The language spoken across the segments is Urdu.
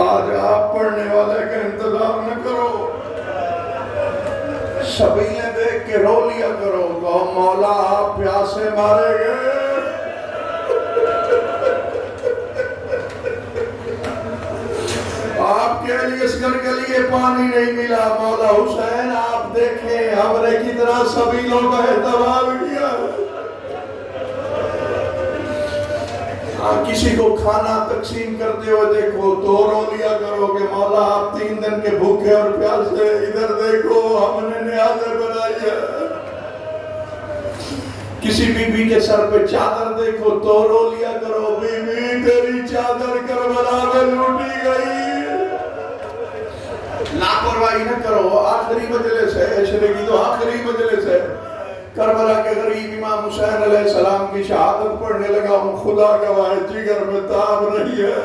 آج آپ پڑھنے والے کا انتظار نہ کرو، شبیلیں دیکھ کے رو لیا کرو، کہو مولا آپ پیاسے مارے گئے، آپ کے لیے اسکر کے لیے پانی نہیں ملا، مولا حسین آپ دیکھیں ہم نے کتنا سبیلوں کا اہتمام کیا۔ کسی کو کھانا تقسیم کرتے ہوئے دیکھو تو رو لیا کرو کہ مولا آپ 3 دن کے بھوکے اور پیاسے، ادھر دیکھو ہم نے نیازیں بنائی ہے۔ کسی بی بی کے سر پہ چادر دیکھو تو رو لیا کرو، بی بی تیری چادر کربلا میں لوٹی گئی۔ لاپرواہی نہ کرو، آخری مجلس ہے، عشرے کی تو آخری مجلس ہے۔ کربلا کے غریب امام حسین علیہ السلام کی شہادت پڑھنے لگا ہوں، خدا گواہ جگر میں تاب نہیں ہے،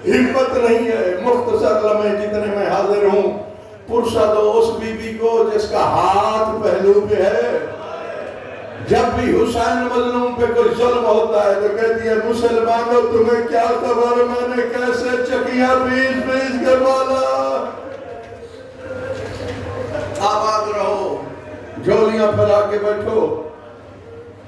ہمت نہیں ہے۔ مختصر لمحے جتنے میں حاضر ہوں، پرسہ دو اس بی بی کو جس کا ہاتھ پہلو پہ ہے۔ جب بھی حسین مظلوم پہ کوئی ظلم ہوتا ہے تو کہتی ہے مسلمانوں تمہیں کیا خبر میں نے کیسے چکیاں پیس پیس کے مالا۔ آباد رہو، جھولیاں پھیلا کے بیٹھو۔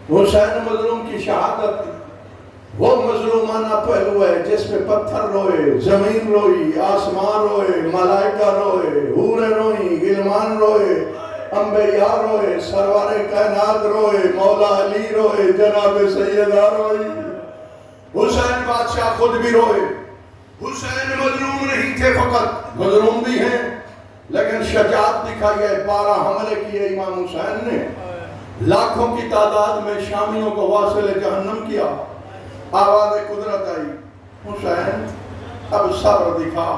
حسین مظلوم کی شہادت وہ مظلومانہ پہلو ہے جس پہ پتھر روئے، زمین روئی، آسمان روئے، ملائکہ روئے، حوریں روئیں، غلمان روئے، انبیاء روئے، سرور کائنات روئے، مولا علی روئے، جناب سیدہ روئی، حسین بادشاہ خود بھی روئے۔ حسین مظلوم نہیں تھے، فقط مظلوم بھی ہیں، لیکن شجاعت دکھائی ہے، 12 حملے کیے امام حسین نے، لاکھوں کی تعداد میں شامیوں کو واصل جہنم کیا۔ آواز قدرت آئی، حسین اب صبر دکھا،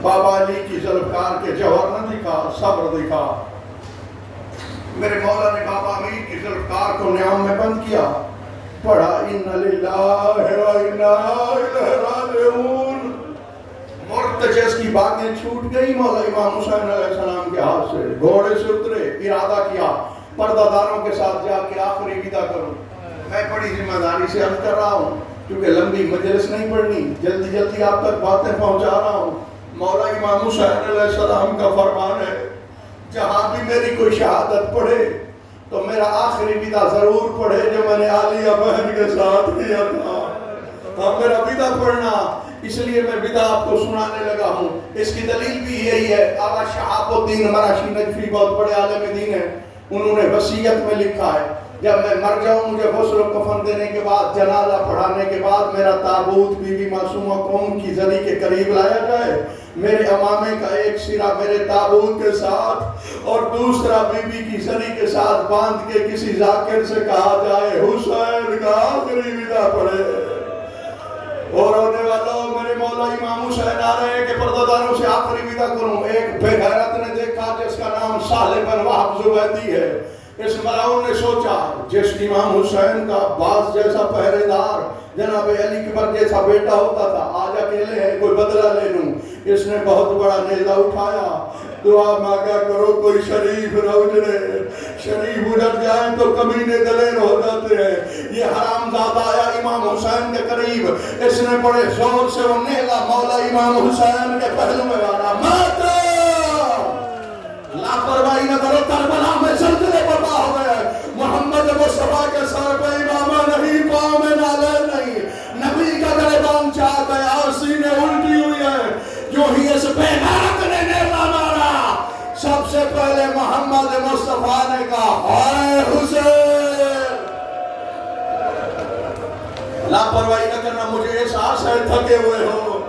بابا علی کی ذوالفقار کے جوہر نہ دکھا، صبر دکھا۔ میرے مولا نے بابا امیر کی ذوالفقار کو نیام میں بند کیا، پڑھا اِنَّ لِلَّهِ وَإِنَّا إِلَيْهِ رَاجِعُونَ۔ مرتجز کی باتیں چھوٹ گئی مولا امام حسین علیہ السلام کے ہاتھ سے، گھوڑے سے اترے، ارادہ کیا پردہ داروں کے ساتھ جا کے آخری ودا کروں۔ میں بڑی ذمہ داری سے عرض کر رہا ہوں کیونکہ لمبی مجلس نہیں پڑھنی، جلدی جلدی آپ تک باتیں پہنچا رہا ہوں۔ مولا امام حسین علیہ السلام کا فرمان ہے جہاں بھی میری کوئی شہادت پڑھے تو میرا آخری ودا ضرور پڑھے جو میں نے عالیہ بہن کے ساتھ کیا تھا۔ ہاں میرا ودا پڑھنا، اس لیے میں ودا آپ کو سنانے لگا ہوں۔ اس کی دلیل بھی یہی ہے، آقا شہاب الدین مراشی نجفی بہت بڑے عالم دین ہیں، انہوں نے وصیت میں لکھا ہے جب میں مر جاؤں مجھے غسل و کفن دینے کے بعد، جنازہ پڑھانے کے بعد میرا تابوت بی بی معصومہ قوم کی زری کے قریب لایا جائے، میرے امامے کا ایک سرا میرے تابوت کے ساتھ اور دوسرا بی بی کی زری کے ساتھ باندھ کے کسی ذاکر سے کہا جائے حسین کا آخری ودا پڑھے۔ اور ہونے والوں میرے مولا امام حسین آ رہے ہیں کہ پردہ داروں سے آخری ودا کروں۔ ایک بے غیرت نے دیکھا جس کا نام صالح بن وہب زبیدی ہے، اس ملاؤں نے سوچا جس امام حسین کا عباس جیسا پہرے دار جناب علی اکبر جیسا بیٹا ہوتا تھا، آج اکیلے ہیں کوئی بدلہ لے لوں۔ اس نے بہت بڑا نیزہ اٹھایا، دعا مانگا کرو کوئی شریف نہ اجڑے، شریف اجڑ جائیں تو کمینے دلیر ہو جاتے ہیں۔ یہ حرام زادہ آیا امام حسین کے قریب، اس نے بڑے زور سے وہ نیزہ مولا امام حسین کے پہلو میں مارا۔ ماتا لاپرواہی نہ کرو، کربلا میں زلزلے برپا ہو گئے، محمد مصطفیٰ کے سر پہ امامہ نہیں، پاؤں میں نالے نہیں، نبی کا گریبان چاہ گیا، سینے الٹی ہوئی ہے۔ جو ہی اس بے غیرت نے نیزہ مارا، سب سے پہلے محمد مصطفیٰ نے کہا اے حسین۔ لاپرواہی نہ کرنا، مجھے احساس ہے تھکے ہوئے ہو،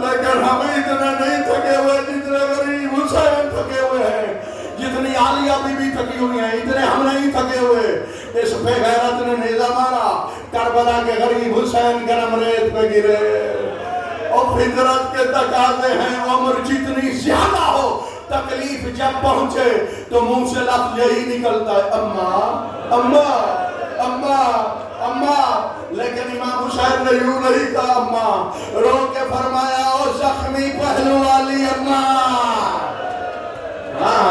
لیکن ہم اتنے نہیں تھکے ہوئے جتنے غریب حسین تھکے ہوئے ہیں، جتنی عالیہ بی بی تھکی ہوئی ہیں، اتنے ہم نہیں تھکے ہوئے۔ اس بے غیرت نے نیزہ مارا، کربلا کے غریب حسین گرم ریت پہ گرے۔ اور فطرت کے تقاضے ہیں، عمر جتنی زیادہ ہو، تکلیف جب پہنچے تو منہ سے لفظ یہی نکلتا ہے اماں اماں اماں اماں، لیکن امام حسین نے یوں نہیں کہا اماں، رو کے فرمایا او زخمی پہلو والی اماں،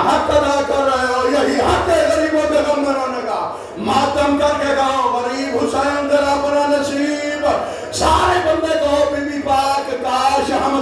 حق ادا کر رہے ہو، یہی حق ہے غریبوں کے غم میں رونے کا۔ ماتم کر کے کہو غریب حسین تیرا بڑا نصیب، سارے بندے کہو بی بی پاک کاش ہم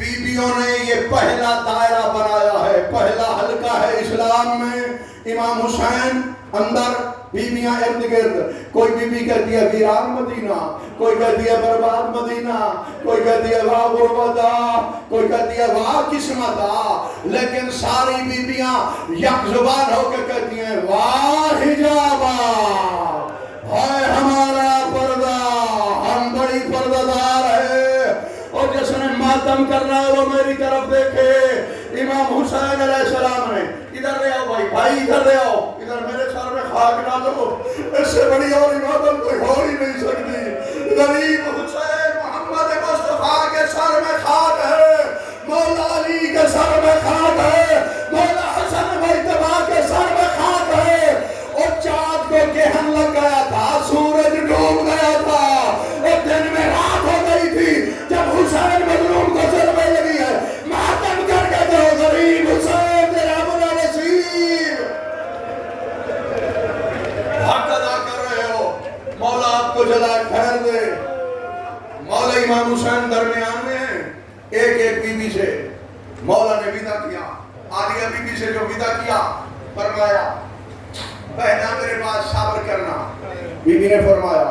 بیویوں نے یہ پہلا دائرہ بنایا ہے، پہلا حلقہ ہے اسلام میں۔ امام حسین اندر، بیویاں ارد گرد۔ کوئی بیوی کہتی ہے ویران مدینہ، کوئی کہتی ہے برباد مدینہ، کوئی کہتی ہے واہ غربتہ، کوئی کہتی ہے واہ قسمتہ، لیکن ساری بیویاں یک زبان ہو کے کہتی ہیں واہ حجابہ، ہائے ہمارا پردہ، ہم بڑی پردہ دار ہے۔ اور جس نے ماتم کرنا ہے وہ میری طرف دیکھے۔ امام حسین علیہ السلام نے، ادھر لے آؤ بھائی ادھر لے آؤ، ادھر میرے سر میں خاک ڈالو، اس سے بڑی اور عبادت کوئی ہو ہی نہیں سکتی۔ غریب حسین محمد مصطفیٰ کے سر میں خاک ہے، مولا علی کے سر میں خاک ہے، مولا حسن مجتبیٰ کے سر میں خاک ہے۔ اور چاند کو کہن لگ گیا تھا، سورج ڈوب گیا تھا، اور دن میں رات ہو گئی تھی جب حسین مظلوم کو ضربے لگی ہے، ماتم کر کے دو غریب حسین تیرا بنا نصیب۔ حق ادا کر رہے ہو، مولا آپ کو جزائے خیر دے۔ مولا امام حسین درمیان میں ہیں، ایک ایک بیوی سے مولا نے ودا کیا۔ عالیہ بیوی سے جو ودا کیا، فرمایا بہنا میرے پاس صبر کرنا۔ بیوی نے فرمایا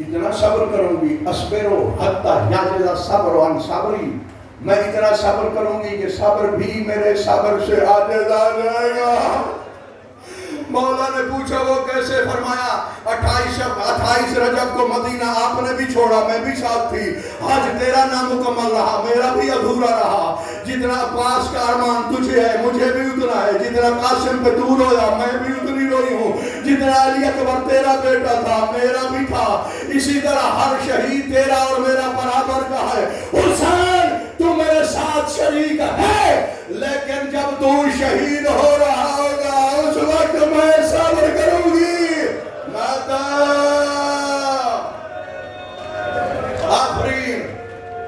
اتنا صبر کروں گی، اصبرو حتی یعجز صبر عن صبری، میں اتنا صبر کروں گی کہ صبر بھی میرے صبر سے عاجز آ جائے گا۔ مولا نے پوچھا وہ کیسے؟ فرمایا 28 رجب کو مدینہ آپ نے بھی چھوڑا، میں بھی ساتھ تھی، آج تیرا نامکمل رہا، میرا بھی ادھورا رہا، جتنا عباس کا ارمان تجھے ہے مجھے بھی اتنا ہے، جتنا قاسم پہ تو رویا میں بھی اتنی روئی ہوں، جتنا علی اکبر تیرا بیٹا تھا میرا بھی تھا، اسی طرح ہر شہید تیرا اور میرا برابر کا ہے۔ حسین تو میرے ساتھ شریک ہے، لیکن جب تو شہید ہو رہا ہوگا اس وقت میں صبر کروں گی۔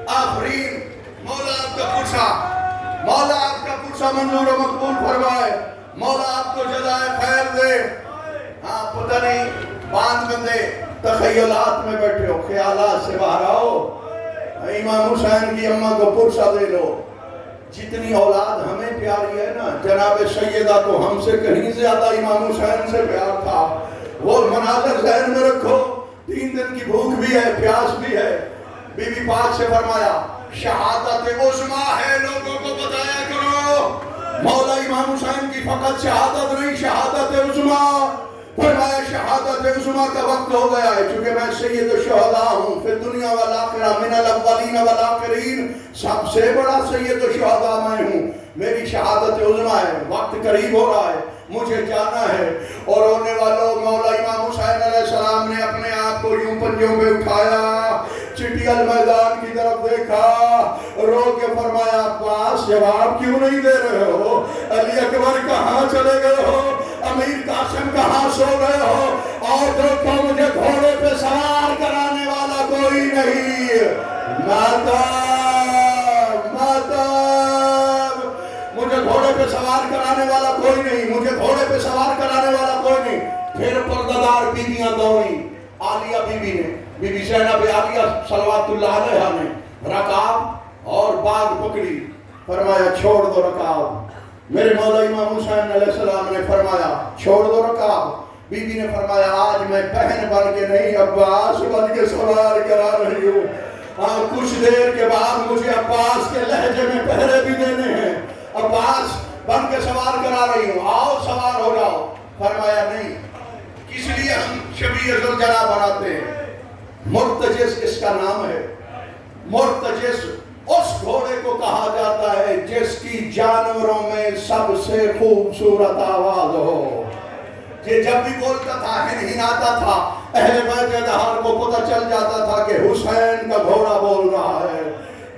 آفرین مولا آپ کا پرسا، مولا آپ کا پرسا منظور و مقبول فرمائے، مولا آپ کو جزائے خیر دے۔ ہاں پتہ نہیں باندھ بندے تخیلات میں بیٹھے ہو، خیالات سے باہر آؤ، امام حسین کی اماں کو پرسا دے لو۔ جتنی اولاد ہمیں پیاری ہے نا، جناب سیدہ کو ہم سے کہیں زیادہ امام حسین سے پیار تھا۔ وہ مناظر ذہن میں رکھو، 3 دن کی بھوک بھی ہے، پیاس بھی ہے۔ بی بی پاک سے فرمایا شہادت عظمیٰ ہے، لوگوں کو بتایا کرو۔ مولا امام حسین کی فقط شہادت نہیں، شہادت عظمیٰ۔ فرمایا شہادت عظمیٰ کا وقت ہو گیا ہے، چونکہ میں سید الشہداء ہوں، فی الدنیا والآخرہ من الاولین والآخرین، سب سے بڑا سید الشہداء میں ہوں، میری شہادت عظمیٰ ہے، وقت قریب ہو رہا ہے، مجھے جانا ہے۔ اور ہونے والوں مولا امام حسین علیہ السلام نے اپنے آپ کو یوں پنجوں میں اٹھایا، چٹیل میدان کی طرف دیکھا، رو کے فرمایا عباس جواب کیوں نہیں دے رہے ہو؟ علی اکبر کہاں چلے گئے ہو؟ امیر قاسم کہاں سو گئے ہو؟ اور دیکھو مجھے گھوڑے پہ سوار کرانے والا کوئی نہیں، مجھے گھوڑے پہ سوار کرانے والا کوئی نہیں، مجھے گھوڑے پہ سوار کرانے والا کوئی نہیں۔ پھر پردہ بیویاں دوڑیں، عالیہ بیوی نے، بی بی زینب عالیہ صلوات اللہ علیہا نے رکاب اور باغ پکڑی، فرمایا چھوڑ دو رکاب۔ میرے مولا امام حسین علیہ السلام نے فرمایا چھوڑ دو رکاب۔ بی بی نے فرمایا آج میں بہن بن کے نہیں عباس بن کے سوار کرا رہی ہوں، کچھ دیر کے بعد مجھے عباس کے لہجے میں پہرے بھی دینے ہیں، عباس بن کے سوار کرا رہی ہوں، آؤ سوار ہو جاؤ۔ فرمایا نہیں، کس لیے ہم شبیہ ذوالجلال بناتے ہیں؟ مرتجس اس کا نام ہے۔ مرتجس اس گھوڑے کو کہا جاتا ہے جس کی جانوروں میں سب سے خوبصورت آواز ہو، یہ جب بھی بولتا تھا ہنہناتا تھا، اہل بیت اطہار کو پتہ چل جاتا تھا کہ حسین کا گھوڑا بول رہا ہے۔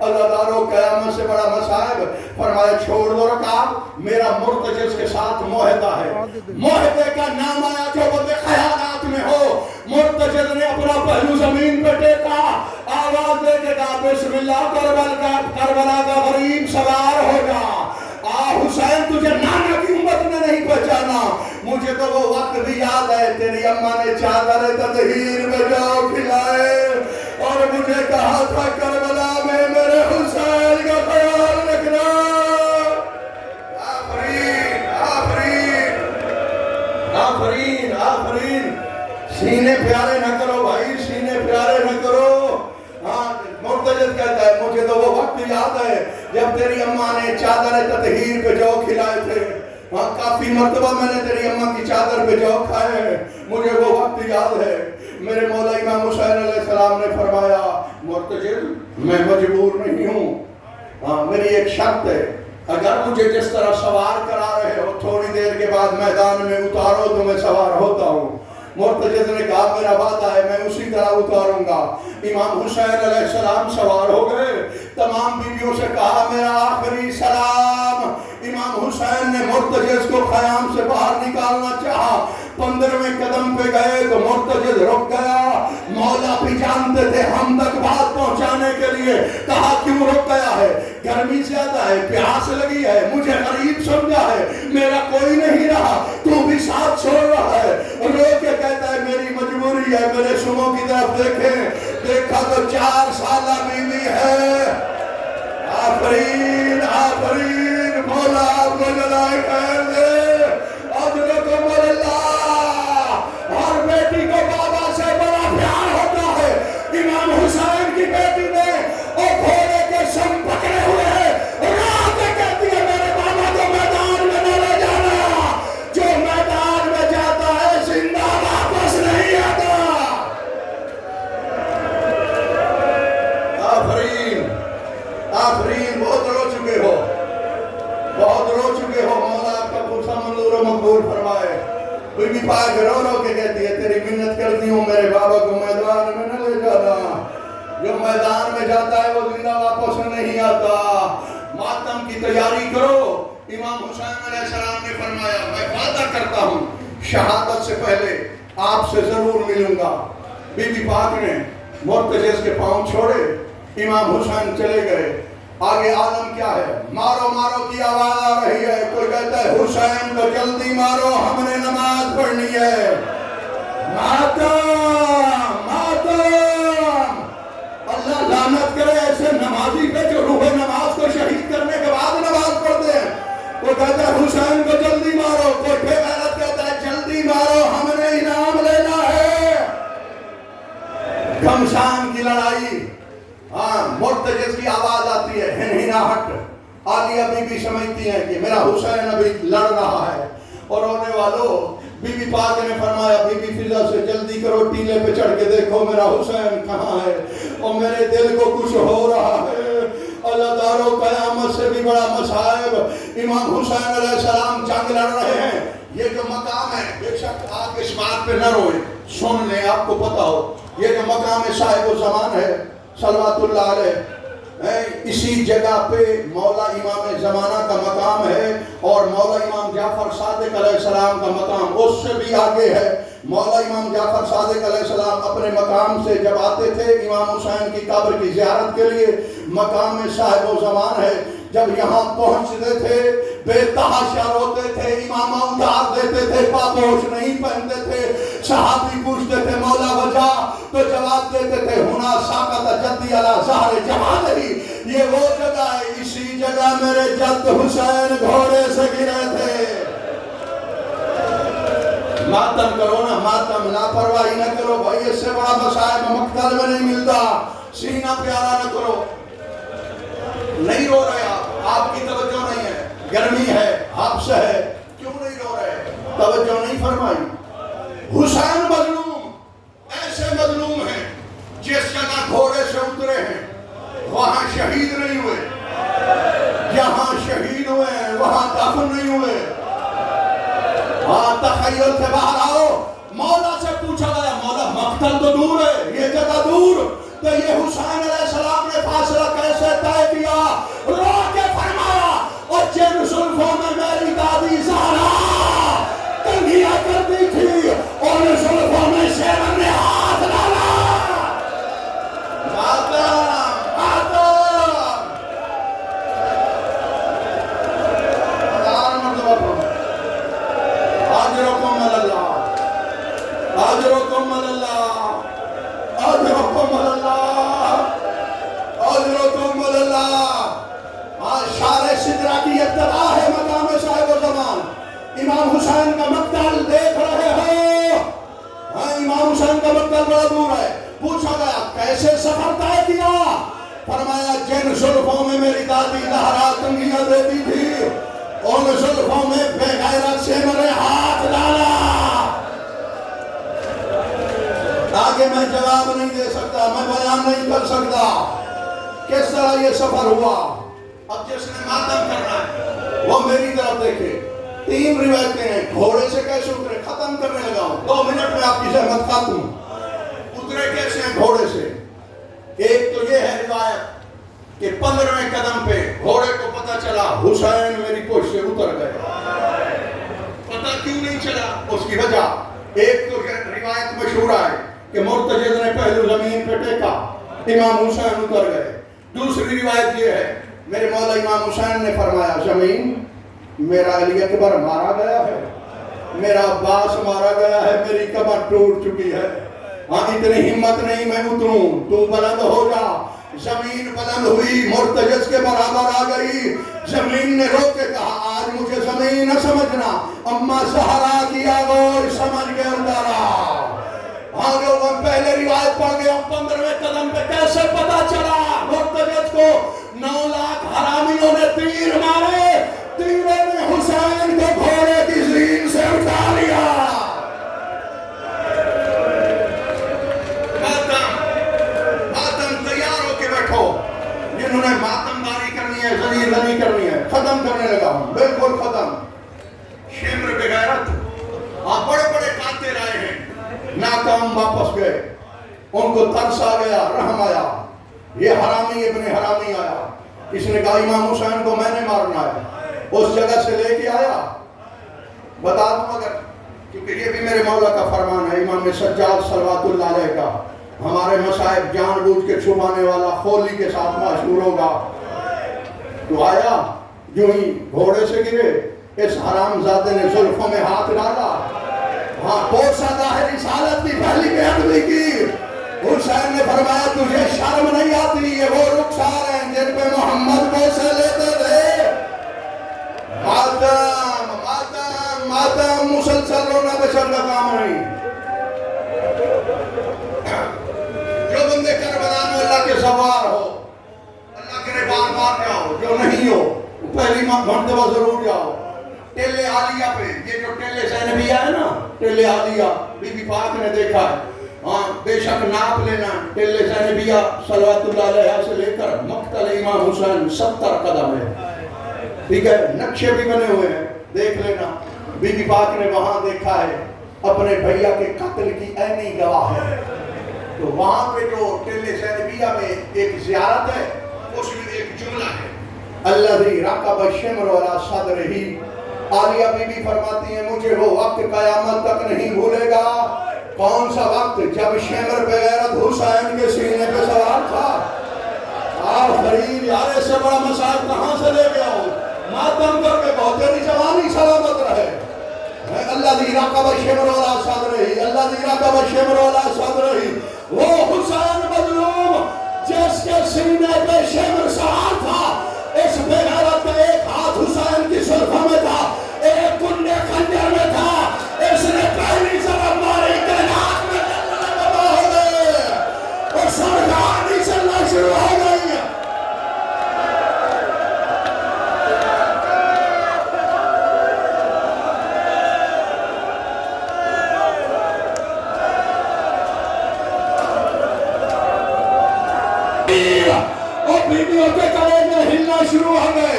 اللہ دارو قیامت سے بڑا مصائب۔ فرمایا چھوڑ دو رکاب، میرا مرتجس کے ساتھ معاہدہ ہے۔ معاہدے کا نام آیا جو بندے خیالات میں ہو۔ مرتجس نے اپنا پہلو زمین پہ ٹیکا، آواز دے کے کہا بسم اللہ، کربلا کا غریب سوار ہو جا۔ حسین تجھے نانا کی امت نے نہیں پہچانا، مجھے تو وہ وقت بھی یاد ہے تیری اماں نے چادر تطہیر میں جاؤ کھلائے اور مجھے کہا تھا کربلا میں میرے حسین کا آفرین آفرین. سینے پیارے نہ کرو بھائی, سینے پیارے نہ کرو. ہاں مرتجد کہتا ہے مجھے تو وہ وقت یاد ہے جب تیری اماں نے چادر تطہیر پہ جو کھلائے تھے. ہاں کافی مرتبہ میں نے تیری اماں کی چادر پہ جو کھائے ہیں, مجھے وہ وقت یاد ہے. میرے مولا امام حسین علیہ السلام نے فرمایا مرتجد میں مجبور نہیں ہوں, ہاں میری ایک شرط ہے, اگر مجھے جس طرح سوار کرا رہے ہو تھوڑی دیر کے بعد میدان میں اتارو تو میں سوار ہوتا ہوں. مرتجد نے کہا میرا وعدہ ہے میں اسی طرح اتاروں گا. امام حسین علیہ السلام سوار ہو گئے, تمام بیویوں سے کہا میرا آخری سلام. امام حسین نے مرتجد کو خیام سے باہر نکالنا چاہا, 15ویں قدم پہ گئے تو مرتجد رک گیا. مولا بھی جانتے تھے ہم تک بات پہنچانے کے لیے. کہا کیوں رک گیا ہے؟ گرمی زیادہ ہے, پیاس لگی ہے, مجھے غریب سمجھا ہے, میرا کوئی نہیں رہا, تو بھی ساتھ چھوڑ رہا ہے. رو کے کہتا ہے میری مجبوری ہے. میرے شموں کی طرف دیکھیں, دیکھا تو 4 سالہ بیوی ہے. آفرین آفرین, مولا آپ کو جلائے خیر دے. اجرکم اللہ. ہر بیٹی کو بابا سے بڑا پیار ہوتا ہے. امام حسین کی بیٹی نے اور گھوڑے کے سم پکڑے ہوئے ہیں, رات کہتی ہے میرے بابا کو میدان میں نہ لے جانا, جو میدان میں جاتا ہے زندہ واپس نہیں آتا. آفرین آفرین. بہت رو چکے ہو, بہت رو چکے ہو. مولا آپ کا پرسہ منظور و مقبول فرمائے. بی بی پاک رو رو کے کہتی ہے تیری منت کرتی ہوں میرے بابا کو میدان میں نہ لے جانا, جو میدان میں جاتا ہے وہ زندہ واپس نہیں آتا. ماتم کی تیاری کرو. امام حسین علیہ السلام نے فرمایا میں وعدہ کرتا ہوں شہادت سے پہلے آپ سے ضرور ملوں گا. بی بی پاک نے مرتجز کے پاؤں چھوڑے, امام حسین چلے گئے. آگے عالم کیا ہے؟ مارو مارو کی آواز آ رہی ہے. کوئی کہتا ہے حسین کو جلدی مارو ہم نے نماز پڑھنی ہے. ماتم ماتم. اللہ لعنت کرے ایسے نمازی پہ جو روح نماز کو شہید کرنے کے بعد نماز پڑھتے ہیں. کوئی کہتا ہے حسین کو جلدی مارو, کوئی بے غیرت کہتا ہے جلدی مارو ہم نے انعام لینا ہے. گھمسان کی لڑائی. ہاں مرتجز کی آواز آتی ہے, ہنہناہٹ. عالیہ بی بی سمجھتی ہیں کہ میرا حسین ابھی لڑ رہا ہے. اور رونے والوں, بی بی پاک نے فرمایا بی بی فضا سے جلدی کرو, ٹیلے پہ چڑھ کے دیکھو میرا حسین کہاں ہے. اور میرے دل کو کچھ ہو رہا ہے. اللہ دارو قیامت سے بھی بڑا مصائب. امام حسین علیہ السلام جنگ لڑ رہے ہیں. یہ جو مقام ہے, بے شک آپ اس بات پہ نہ روئیں, سن لیں, آپ کو پتا ہو یہ جو مقام صاحب و زمان ہے صلوات اللہ علیہ, اسی جگہ پہ مولا امام زمانہ کا مقام ہے اور مولا امام جعفر صادق علیہ السلام کا مقام اس سے بھی آگے ہے. مولا امام جعفر صادق علیہ السلام اپنے مقام سے جب آتے تھے امام حسین کی قبر کی زیارت کے لیے, مقام صاحب و زمان ہے, جب یہاں پہنچتے تھے بے تحاشا روتے تھے, امامہ اتار دیتے تھے, پاپوش نہیں پہنتے تھے. صحابی پوچھتے تھے مولا وجہ, تو جواب دیتے تھے ہونا ساقط جدی علی ظہر جمالہی. یہ وہ جگہ ہے, اسی جگہ میرے جد حسین گھوڑے سے گرے تھے. ماتم کرو نا, ماتم, لاپرواہی نہ کرو بھائی, اس سے بڑا مصائب مقتل میں نہیں ملتا. سینہ پیارا نہ کرو. نہیں رو رہے آپ کی توجہ نہیں ہے, گرمی ہے, حبس ہے, کیوں نہیں رو رہے؟ توجہ نہیں فرمائی. حسین مظلوم, ایسے مظلوم ہیں جس جگہ گھوڑے سے اترے ہیں وہاں شہید نہیں ہوئے, یہاں شہید ہوئے ہیں وہاں دفن نہیں ہوئے. ہاں تخیل سے باہر آؤ. مولا سے پوچھا گیا مولا مقتل تو دور ہے, یہ جگہ دور, تو یہ حسین علیہ السلام نے فاصلہ کیسے طے کیا؟ رو کے فرمایا اور جن زلفوں میں میری دادی زہرا تنگیاں کرتی تھی اور زلفوں میں شیرن نے ہاتھ ڈالا. ماتم ماتم. اجرکم اللہ, اجرکم اللہ, اجرکم اللہ, اجرکم اللہ. شار سدرہ کی ابتدا ہے مقام صاحب و زمان. امام حسین کا مقتل دیکھ رہے جنگل بڑا دور ہے. پوچھا گیا کیسے سفر طے کیا؟ فرمایا جن زلفوں میں میری دادی زہرا کنگھیاں دیتی تھی ان زلفوں میں بے غیرت سے میں نے ہاتھ ڈالا. آگے میں جواب نہیں دے سکتا، میں بیان نہیں کر سکتا کس طرح یہ سفر ہوا. اب جس نے ماتم کرنا ہے وہ میری طرف دیکھے. 3 روایتیں ہیں. گھوڑے سے کیسے اترے؟ ختم کرنے لگا ہوں 2 منٹ میں آپ کی زحمت ختم. اترے کیسے ہیں؟ گھوڑے سے. ایک تو یہ ہے روایت کہ 15ویں قدم پہ گھوڑے کو پتا چلا حسین میری پشت سے اتر گئے. پتا کیوں نہیں چلا؟ اس کی وجہ ایک تو روایت مشہور ہے کہ مرتجد نے پہلو زمین پہ ٹیکا، امام حسین اتر گئے. دوسری روایت یہ ہے میرے مولا امام حسین نے فرمایا زمین میرا علی اکبر مارا گیا ہے، میرا عباس مارا گیا ہے، میری کمر ٹوٹ چکی ہے، ہاں اتنی ہمت نہیں میں اتروں، تو بلند ہو جا. زمین بلند ہوئی، مرتجز کے برابر آ گئی. زمین نے روک کے کہا آج مجھے زمین نہ سمجھنا، اما زہرا کی آغوش سمجھ کے اتارا. آگے ہم پہلے روایت پڑھ گئے. 15ویں قدم پہ کیسے پتا چلا؟ مرتجز کو 9 لاکھ حرامیوں نے تیر مارے، تیرے نے حسین کو گھوڑے کی زین سے اٹھا لیا. ماتم تیار ہو کے بیٹھو. جنہوں نے ماتم داری کرنی ہے، ذلیل نہیں کرنی ہے، ختم کرنے لگا ہوں بالکل ختم. شمر بے غیرت آپ بڑے بڑے قاتل آئے ہیں، ناکام واپس گئے. ان کو ترس آ گیا، رحم آیا. یہ حرامی ابن حرامی آیا، اس نے کہا امام حسین کو میں نے مارنا ہے. اس جگہ سے لے کے آیا. بتا دوں اگر کیونکہ یہ بھی میرے مولا کا فرمان ہے، امام سجاد صلوات اللہ علیہ کا، ہمارے مصائب جان بوجھ کے چھپانے والا خولی کے ساتھ مشہور ہوگا. تو آیا جو ہی گھوڑے سے گرے، اس حرام زادے نے زلفوں میں ہاتھ ڈالا. ہاں پوسا ظاہر رسالت کی پہلی بے ادبی کی. حسین نے فرمایا تجھے شرم نہیں آتی؟ یہ وہ رخسار ہیں جن پہ محمد بوسے لیتے تھے. ماتم ماتم ماتم مسلسل رونا بشر کا کام نہیں. جو بندے کربلا میں اللہ کے سوار ہو، اللہ کے بار بار جاؤ، جو نہیں ہو پہلی مرتبہ ضرور جاؤ. ٹیلے عالیہ پہ یہ جو ٹیلے زینبیہ ہے نا، ٹیلے عالیہ بی بی پاک نے دیکھا ہے. ہاں بے شک ناپ لینا، ٹیلے زینبیہ صلوات اللہ علیہ سے لے کر مقتل امام حسین 70 قدم ہے. ٹھیک ہے، نقشے بھی بنے ہوئے ہیں، دیکھ لینا. بی بی پاک نے وہاں دیکھا ہے، اپنے بھیا کے قتل کی عینی گواہ ہے. تو وہاں پہ جو ٹیلے زینبیہ میں ایک زیارت ہے، اس میں ایک جملہ ہے الذی رکب الشمر علی صدرہ. عالیہ بی بی فرماتی ہیں مجھے وہ وقت قیامت تک نہیں بھولے گا. کون سا وقت؟ جب شمر بے غیرت حسین کے سینے پہ سوار تھا. آفرین یار، اس سے بڑا مسائل کہاں سے لے گیا ہوں؟ ماتم کر کے بہت تیری جوانی سلامت رہے. الذی رکب الشمر علی صدرہ، الذی رکب الشمر علی صدرہ. وہ حسین مظلوم جس کے سینے پہ شمر سوار تھا، اس بے غیرت کا ایک ہاتھ حسین کی زلفوں میں تھا، ایک کنڈے خنجر میں تھا. اس نے پہلی ضرب ماری کہ ہاتھ میں جلنے تباہ ہو گئے اور سرکار نہیں چلنا شروع ہو گئی. اور بیویوں کے کلے میں ہلنا شروع ہو گئے.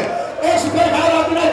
اس بے غیرت نے